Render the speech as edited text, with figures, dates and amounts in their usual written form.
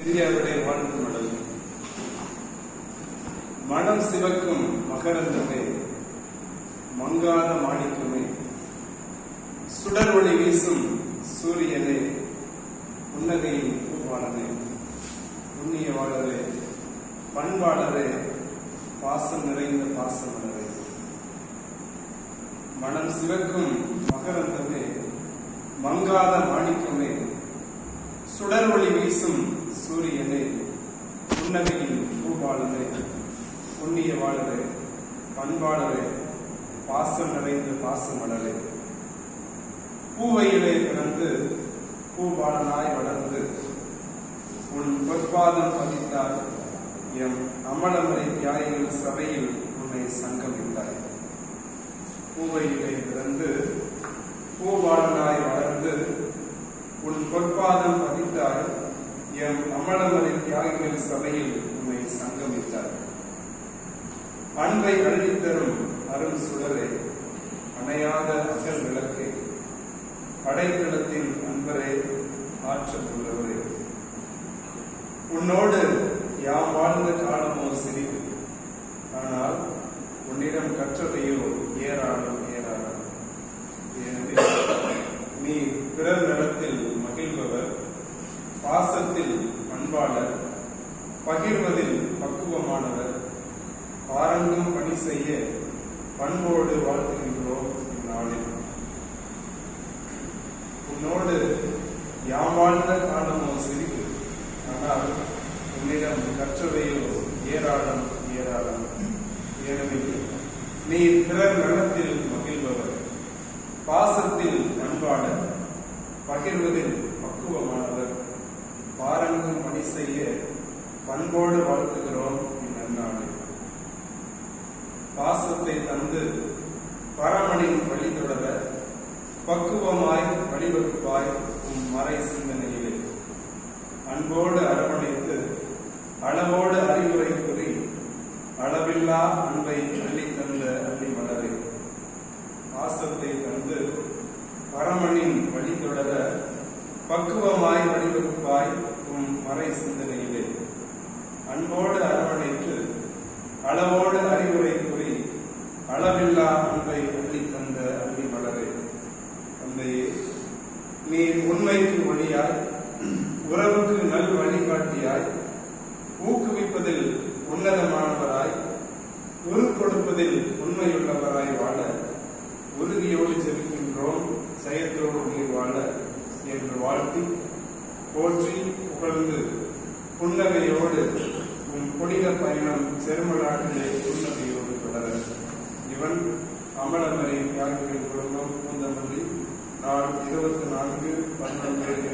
இந்தியாவுடைய வாழ்க்கை மடல். மனம் சிவக்கும் மகரந்தமே, மங்காத மாணிக்கமே, சுடர் ஒளி வீசும் சூரியனே, புன்னகையின் பூவாளனே, புண்ணியவாளரே, பண்பாளரே, பாசம் நிறைந்த பாசமலரே. மனம் சிவக்கும் மகரந்தமே, மங்காத மாணிக்கமே, சுடர் ஒளி வீசும் சூரியனே, புன்னகையின் பூவாளனே, புண்ணியவாளரே, பண்பாளரே, பாசம் நிறைந்த பாசமலரே. பூவையிலே பிறந்து பூபாலனாய் வளர்ந்து உன் பொற்பாதம் பதித்தாய், எம் அமலமறை தியாகிகள் சபையில் உன்னை சங்கமித்தாய். பூவையிலே பிறந்து பூபாலனாய் வளர்ந்து உன் பொற்பாதம் பதித்தாய், எம் அமலமறை தியாகிகள் சபையில் உன்னை சங்கமித்தாய். அன்பை அள்ளித்தரும் அருள் சுடரே, அணையாத அகல் விளக்கே, அடைக்கலத்தின் அன்பரே, ஆற்றல் உள்ளவரே. உன்னோடு யாம் வாழ்ந்த காலமோ சிறிது, ஆனால் உன்னிடம் கற்றதையோ ஏராளம் ஏராளம். எனவே நீ பிறர் நலத்தில் மகிழ்பவர், பாசத்தில் அன்பாளர், பகிர்வதில் பக்குவமானவர், பாரங்கும் பணி செய்ய பண்போடு வாழ்த்துகின்றோம் இந்நாளில். உன்னோடு யாம் வாழ்ந்த காலமோ சிறிது, ஆனால் உன்னிடம் கற்றவையோ ஏராளம் ஏராளம். எனவே நீ பிறர் நலத்தில் மகிழ்பவர், பாசத்தில் அன்பாளர், பகிர்வதில் பக்குவமானவர், பாரங்கும் பணி செய்ய பண்போடு வாழ்த்துகிறோம் இந்நன்னாளில். பாசத்தை தந்து பரமனின் வழி தொடர பக்குவமாய் வழிவகுப்பாய் உம் மறை சிந்தனையிலே. அன்போடு அரவணைத்து அளவோடு அறிவுரை கூறி அளவில்லா அன்பை அள்ளி தந்த அள்ளி மலரே. பாசத்தை தந்து பரமனின் வழி தொடர பக்குவமாய் வழிவகுப்பாய் உம் மறை சிந்தனையிலே. அன்போடு அரவணைத்து அளவோடு அறிவுரை கூறி அளவில்லா அன்பை அள்ளி தந்த அள்ளி மலரே. தந்தையே, நீர் உண்மைக்கு ஒளியாய், உறவுக்கு நல் வழிகாட்டியாய், ஊக்குவிப்பதில் உன்னதமானவராய், உரு கொடுப்பதில் உண்மையுள்ளவராய் வாழ உறுதியோடு ஜெபிக்கின்றோம், செயத்தோடு நீர் வாழ என்று வாழ்த்தி போற்றி புகழ்ந்து புன்னகையோடு உன் புனித பயணம் செருமலாட்டிலே புன்னகையோடு தொடர. இவன் அமலமறை தியாகிகள் குடும்பம், பூந்தமல்லி, நாள் 24/12.